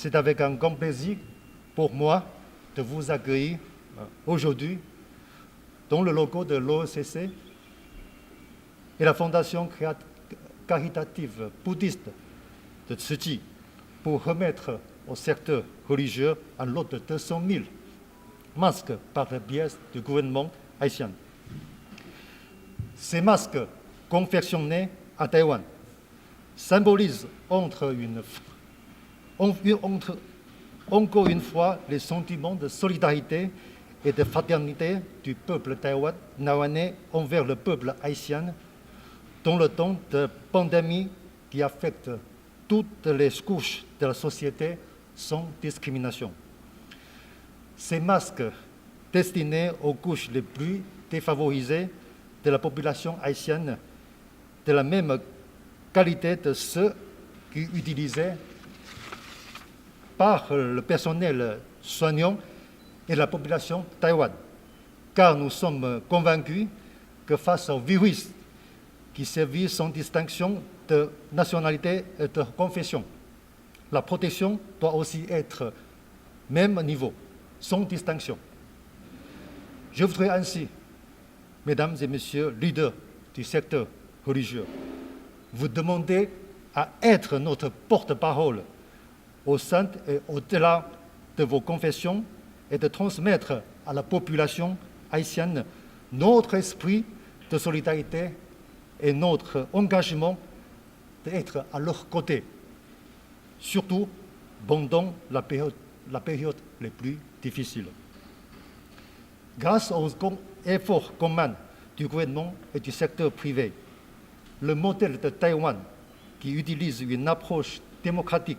C'est avec un grand plaisir pour moi de vous accueillir aujourd'hui dans le logo de l'OECC et la Fondation caritative bouddhiste de Tzu Chi pour remettre au secteur religieux un lot de 200 000 masques par le biais du gouvernement haïtien. Ces masques confectionnés à Taïwan symbolisent encore une fois les sentiments de solidarité et de fraternité du peuple taïwanais envers le peuple haïtien dans le temps de pandémie qui affecte toutes les couches de la société sans discrimination. Ces masques destinés aux couches les plus défavorisées de la population haïtienne, de la même qualité de ceux qui utilisaient par le personnel soignant et la population taïwanaise, car nous sommes convaincus que face au virus qui sévit sans distinction de nationalité et de confession, la protection doit aussi être même niveau, sans distinction. Je voudrais ainsi, mesdames et messieurs, leaders du secteur religieux, vous demander à être notre porte-parole au sein et au-delà de vos confessions et de transmettre à la population haïtienne notre esprit de solidarité et notre engagement d'être à leur côté, surtout pendant la période les plus difficile. Grâce aux efforts communs du gouvernement et du secteur privé, le modèle de Taïwan, qui utilise une approche démocratique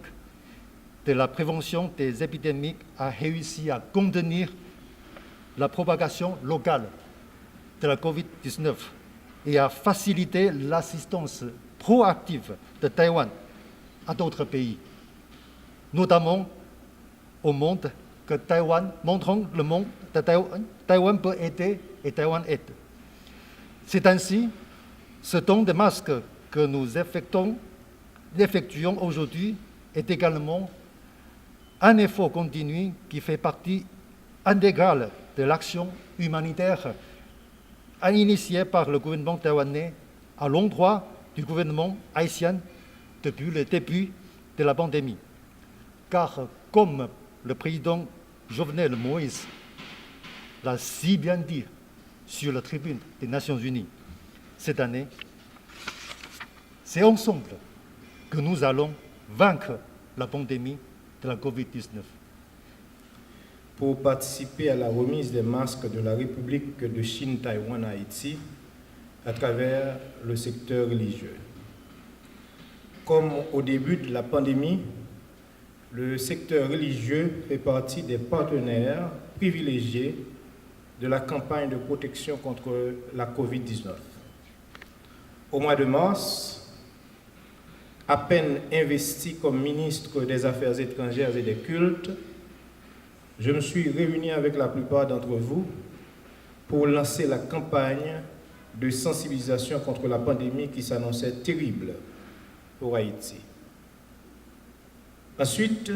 de la prévention des épidémies, a réussi à contenir la propagation locale de la COVID-19 et à faciliter l'assistance proactive de Taïwan à d'autres pays, notamment au monde, que Taïwan, montrant le monde que Taïwan peut aider et Taïwan aide. C'est ainsi, ce don de masques que nous effectuons aujourd'hui est également un effort continu qui fait partie intégrale de l'action humanitaire initiée par le gouvernement taïwanais à l'endroit du gouvernement haïtien depuis le début de la pandémie. Car, comme le président Jovenel Moïse l'a si bien dit sur la tribune des Nations Unies cette année, c'est ensemble que nous allons vaincre la pandémie de la COVID-19. Pour participer à la remise des masques de la République de Chine Taïwan à Haïti à travers le secteur religieux. Comme au début de la pandémie, le secteur religieux fait partie des partenaires privilégiés de la campagne de protection contre la COVID-19. Au mois de mars, à peine investi comme ministre des Affaires étrangères et des cultes, je me suis réuni avec la plupart d'entre vous pour lancer la campagne de sensibilisation contre la pandémie qui s'annonçait terrible pour Haïti. Ensuite,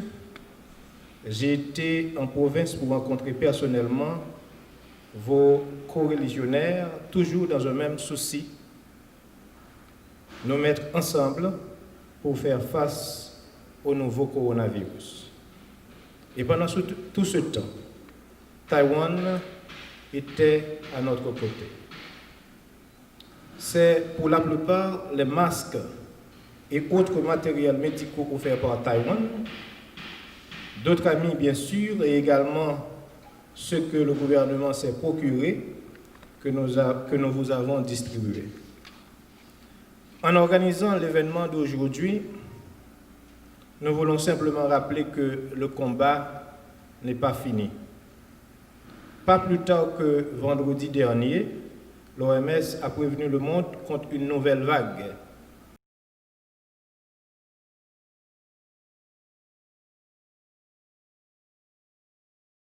j'ai été en province pour rencontrer personnellement vos co-religionnaires, toujours dans un même souci, nous mettre ensemble pour faire face au nouveau coronavirus. Et pendant tout ce temps, Taïwan était à notre côté. C'est pour la plupart les masques et autres matériels médicaux offerts par Taïwan, d'autres amis bien sûr, et également ceux que le gouvernement s'est procuré, que nous vous avons distribués. En organisant l'événement d'aujourd'hui, nous voulons simplement rappeler que le combat n'est pas fini. pas plus tard que vendredi dernier, l'OMS a prévenu le monde contre une nouvelle vague